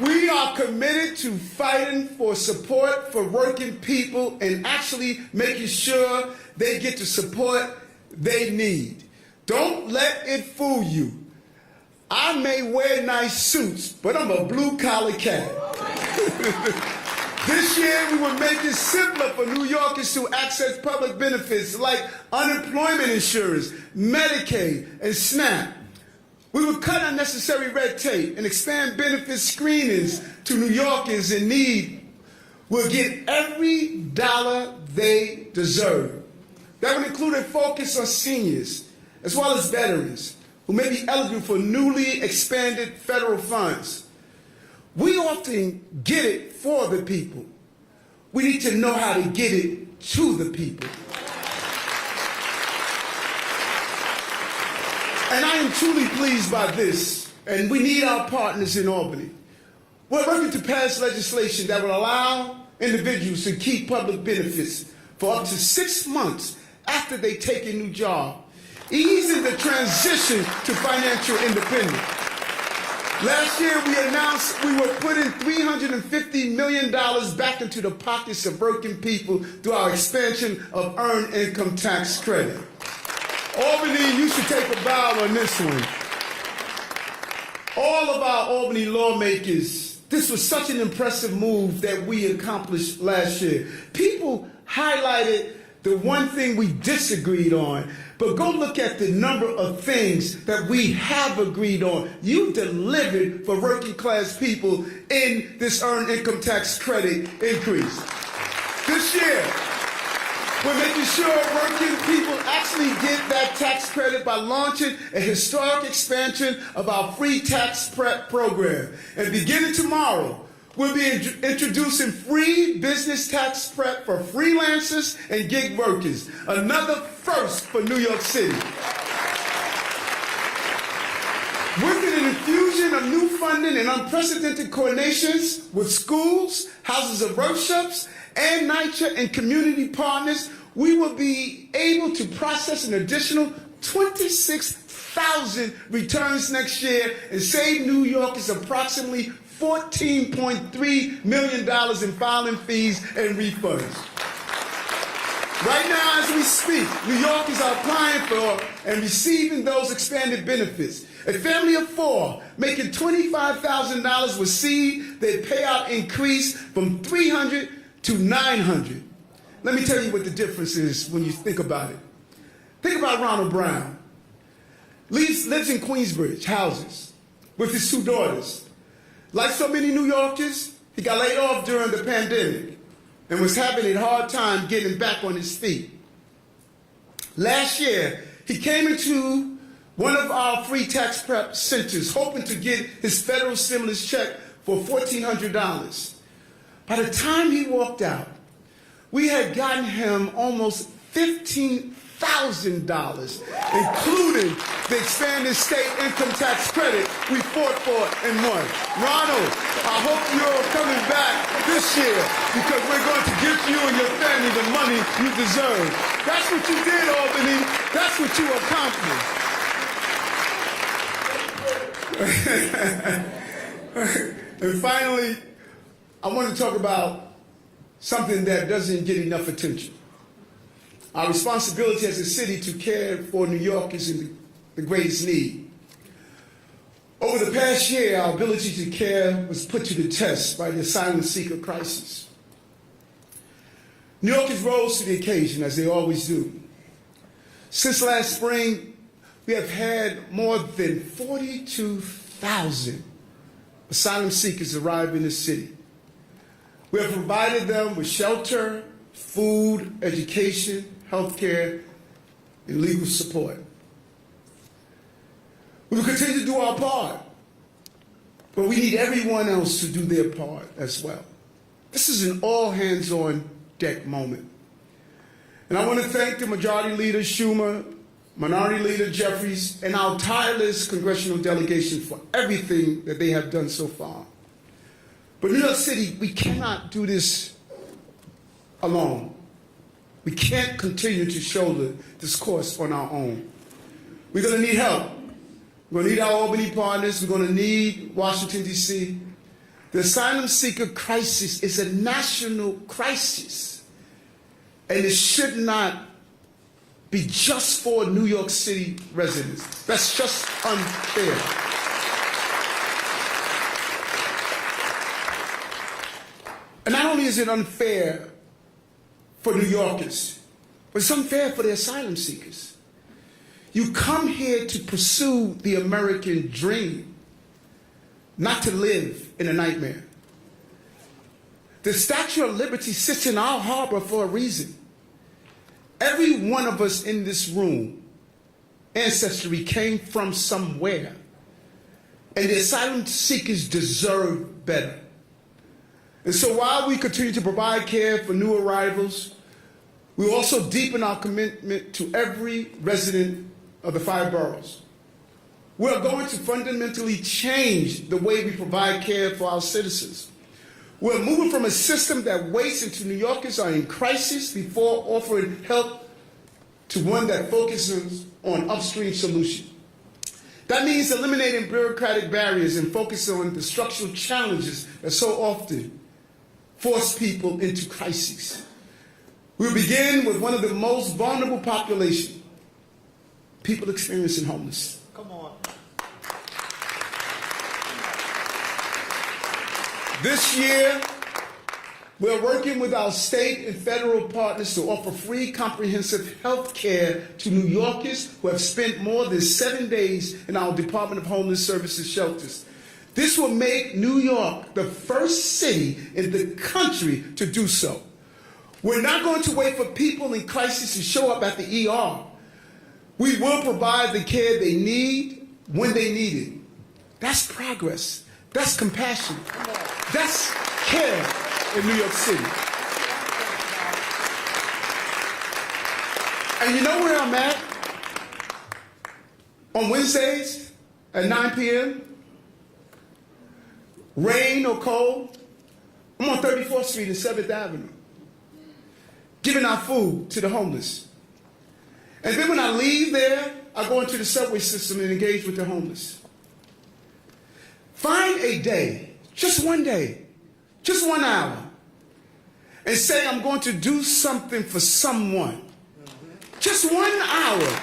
we are committed to fighting for support for working people and actually making sure they get the support they need. Don't let it fool you. I may wear nice suits, but I'm a blue-collar cat. This year, we will make it simpler for New Yorkers to access public benefits like unemployment insurance, Medicaid, and SNAP. We will cut unnecessary red tape and expand benefit screenings to New Yorkers in need. We'll get every dollar they deserve. That would include a focus on seniors, as well as veterans, who may be eligible for newly expanded federal funds. We often get it for the people. We need to know how to get it to the people. And I am truly pleased by this, and we need our partners in Albany. We're working to pass legislation that will allow individuals to keep public benefits for up to 6 months after they take a new job, easing the transition to financial independence. Last year, we announced we were putting $350 million back into the pockets of working people through our expansion of earned income tax credit. Albany, you should take a bow on this one. All of our Albany lawmakers, this was such an impressive move that we accomplished last year. People highlighted the one thing we disagreed on, but go look at the number of things that we have agreed on. You delivered for working class people in this earned income tax credit increase. This year, we're making sure working people actually get that tax credit by launching a historic expansion of our free tax prep program. And beginning tomorrow, we'll be introducing free business tax prep for freelancers and gig workers, another first for New York City. With an infusion of new funding and unprecedented coordinations with schools, houses of workshops, and NYCHA and community partners, we will be able to process an additional 26,000 returns next year and save New Yorkers approximately $14.3 million in filing fees and refunds. Right now, as we speak, New Yorkers are applying for and receiving those expanded benefits. A family of 4 making $25,000 will see their payout increase from $300 to $900. Let me tell you what the difference is when you think about it. Think about Ronald Brown. Lives in Queensbridge, houses, with his 2 daughters. Like so many New Yorkers, he got laid off during the pandemic and was having a hard time getting back on his feet. Last year, he came into one of our free tax prep centers hoping to get his federal stimulus check for $1,400. By the time he walked out, we had gotten him almost $15,000, including the expanded state income tax credit we fought for and won. Ronald, I hope you're coming back this year because we're going to give you and your family the money you deserve. That's what you did, Albany. That's what you accomplished. And finally, I want to talk about something that doesn't get enough attention. Our responsibility as a city to care for New Yorkers in the greatest need. Over the past year, our ability to care was put to the test by the asylum seeker crisis. New Yorkers rose to the occasion, as they always do. Since last spring, we have had more than 42,000 asylum seekers arrive in the city. We have provided them with shelter, food, education, health care, and legal support. We will continue to do our part, but we need everyone else to do their part as well. This is an all-hands-on-deck moment. And I want to thank the Majority Leader Schumer, Minority Leader Jeffries, and our tireless congressional delegation for everything that they have done so far. But New York City, we cannot do this alone. We can't continue to shoulder this course on our own. We're going to need help. We're going to need our Albany partners. We're going to need Washington, D.C. The asylum seeker crisis is a national crisis, and it should not be just for New York City residents. That's just unfair. And not only is it unfair for New Yorkers, but it's unfair for the asylum seekers. You come here to pursue the American dream, not to live in a nightmare. The Statue of Liberty sits in our harbor for a reason. Every one of us in this room, ancestry came from somewhere, and the asylum seekers deserve better. And so while we continue to provide care for new arrivals, we also deepen our commitment to every resident of the 5 boroughs. We're going to fundamentally change the way we provide care for our citizens. We're moving from a system that waits until New Yorkers are in crisis before offering help to one that focuses on upstream solutions. That means eliminating bureaucratic barriers and focusing on the structural challenges that so often force people into crises. We'll begin with one of the most vulnerable populations, people experiencing homelessness. Come on. This year, we're working with our state and federal partners to offer free, comprehensive health care to New Yorkers who have spent more than 7 days in our Department of Homeless Services shelters. This will make New York the first city in the country to do so. We're not going to wait for people in crisis to show up at the ER. We will provide the care they need when they need it. That's progress. That's compassion. That's care in New York City. And you know where I'm at? On Wednesdays at 9 p.m., rain or cold, I'm on 34th Street and 7th Avenue, giving out food to the homeless. And then when I leave there, I go into the subway system and engage with the homeless. Find a day, just one day, just 1 hour, and say I'm going to do something for someone. Just 1 hour.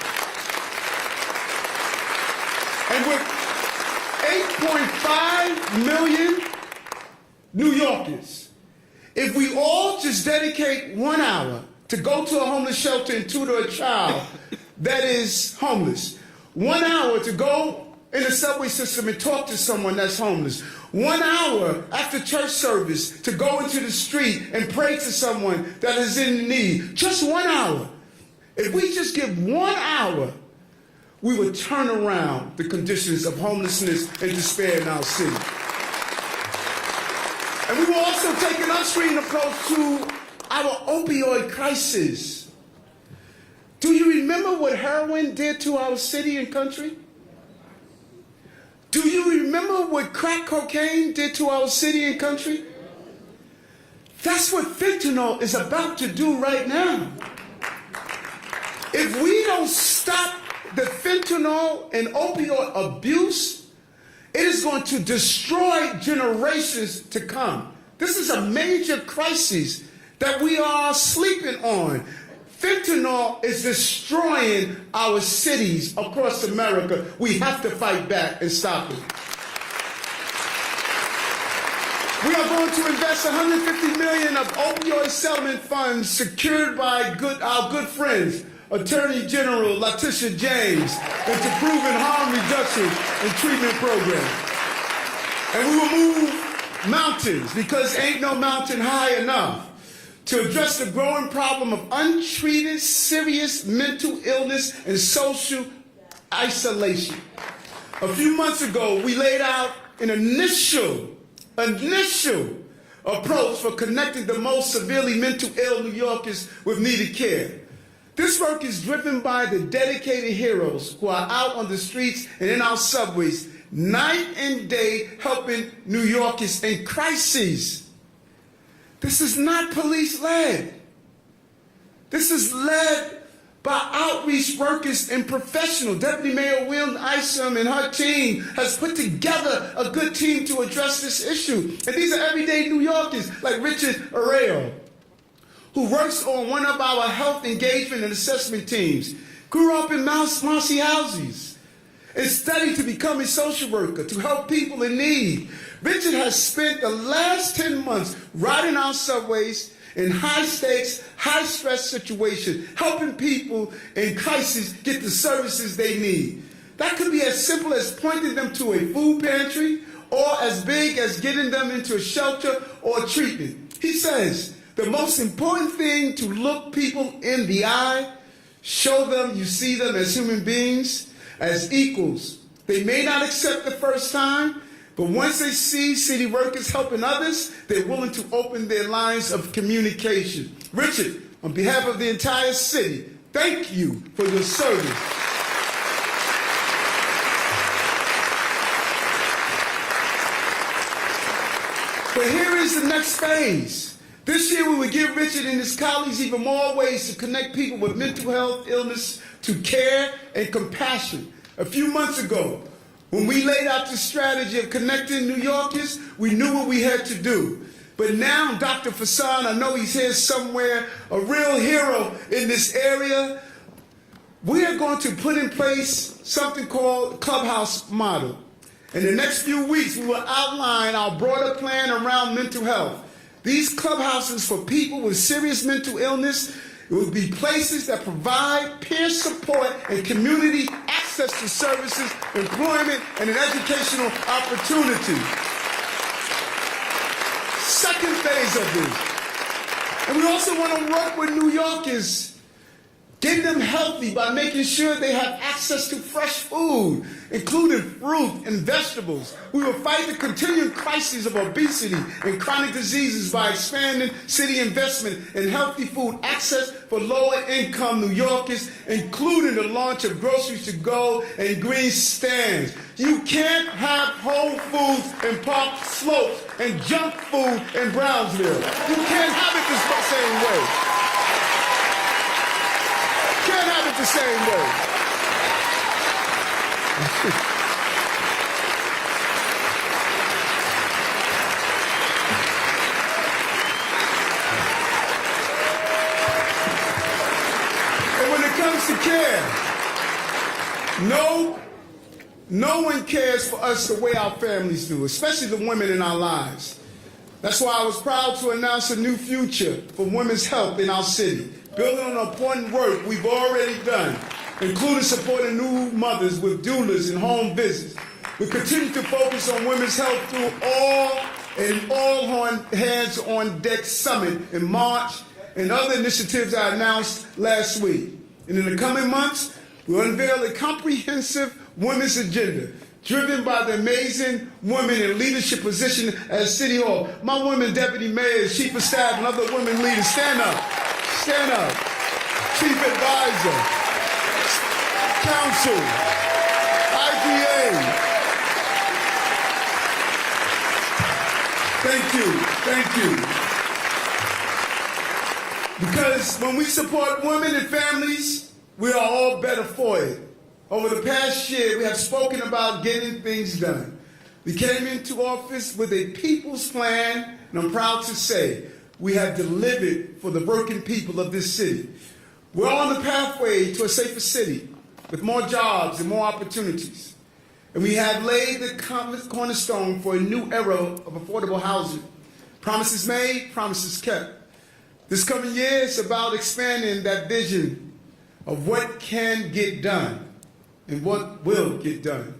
And with 8.5 million New Yorkers, if we all just dedicate 1 hour to go to a homeless shelter and tutor a child that is homeless, 1 hour to go in the subway system and talk to someone that's homeless, 1 hour after church service to go into the street and pray to someone that is in need, just 1 hour. If we just give 1 hour, we would turn around the conditions of homelessness and despair in our city. And we will also take an upstream approach to our opioid crisis. Do you remember what heroin did to our city and country? Do you remember what crack cocaine did to our city and country? That's what fentanyl is about to do right now. If we don't stop the fentanyl and opioid abuse, it is going to destroy generations to come. This is a major crisis that we are sleeping on. Fentanyl is destroying our cities across America. We have to fight back and stop it. We are going to invest $150 million of opioid settlement funds secured by our good friends, Attorney General Letitia James, into proven harm reduction and treatment programs. And we will move mountains, because ain't no mountain high enough, to address the growing problem of untreated serious mental illness and social isolation. A few months ago, we laid out an initial approach for connecting the most severely mental ill New Yorkers with needed care. This work is driven by the dedicated heroes who are out on the streets and in our subways, night and day helping New Yorkers in crises. This is not police-led. This is led by outreach workers and professionals. Deputy Mayor Will Isom and her team has put together a good team to address this issue. And these are everyday New Yorkers like Richard Arreo, who works on one of our health engagement and assessment teams, grew up in Marcy houses, and studied to become a social worker to help people in need. Richard has spent the last 10 months riding our subways in high-stakes, high-stress situations, helping people in crisis get the services they need. That could be as simple as pointing them to a food pantry, or as big as getting them into a shelter or treatment. He says, the most important thing to look people in the eye, show them you see them as human beings, as equals. They may not accept the first time, but once they see city workers helping others, they're willing to open their lines of communication. Richard, on behalf of the entire city, thank you for your service. But here is the next phase. This year we will give Richard and his colleagues even more ways to connect people with mental health illness to care and compassion. A few months ago, when we laid out the strategy of connecting New Yorkers, we knew what we had to do. But now Dr. Fassan, I know he's here somewhere, a real hero in this area, we are going to put in place something called Clubhouse Model. In the next few weeks, we will outline our broader plan around mental health. These clubhouses for people with serious mental illness will be places that provide peer support and community access to services, employment, and an educational opportunity. Second phase of this. And we also want to work with New Yorkers, getting them healthy by making sure they have access to fresh food, including fruit and vegetables. We will fight the continuing crises of obesity and chronic diseases by expanding city investment in healthy food access for lower-income New Yorkers, including the launch of groceries to go and green stands. You can't have Whole Foods in Park Slopes and junk food in Brownsville. You can't have it the same way. Can't have it the same way. And when it comes to care, no one cares for us the way our families do, especially the women in our lives. That's why I was proud to announce a new future for women's health in our city, building on important work we've already done, including supporting new mothers with doulas and home visits. We continue to focus on women's health through all hands on deck summit in March and other initiatives I announced last week. And in the coming months, we'll unveil a comprehensive women's agenda driven by the amazing women in leadership positions at City Hall. My women deputy mayors, chief of staff, and other women leaders, stand up. Stand up. Chief advisor, council, IPA. Thank you. Thank you. Because when we support women and families, we are all better for it. Over the past year, we have spoken about getting things done. We came into office with a people's plan, and I'm proud to say we have delivered for the working people of this city. We're on the pathway to a safer city with more jobs and more opportunities. And we have laid the cornerstone for a new era of affordable housing. Promises made, promises kept. This coming year is about expanding that vision of what can get done and what will get done.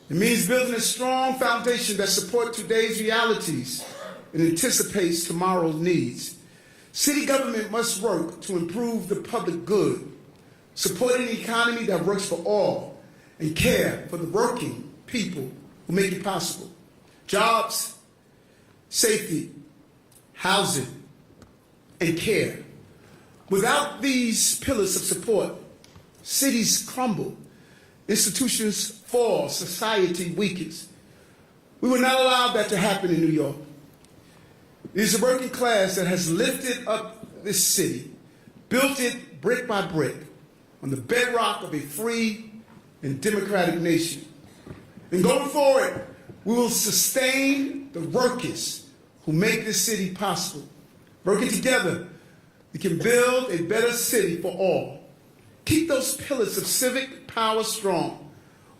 It means building a strong foundation that supports today's realities and anticipates tomorrow's needs. City government must work to improve the public good, supporting an economy that works for all, and care for the working people who make it possible. Jobs, safety, housing, and care. Without these pillars of support, cities crumble. institutions fall, society weakens. We will not allow that to happen in New York. It is the working class that has lifted up this city, built it brick by brick on the bedrock of a free and democratic nation. And going forward, we will sustain the workers who make this city possible. Working together, we can build a better city for all. Keep those pillars of civic power strong.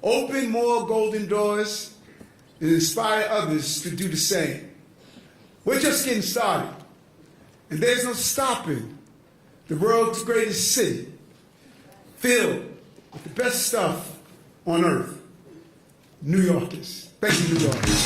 Open more golden doors and inspire others to do the same. We're just getting started, and there's no stopping the world's greatest city, filled with the best stuff on earth. New Yorkers. Thank you, New York.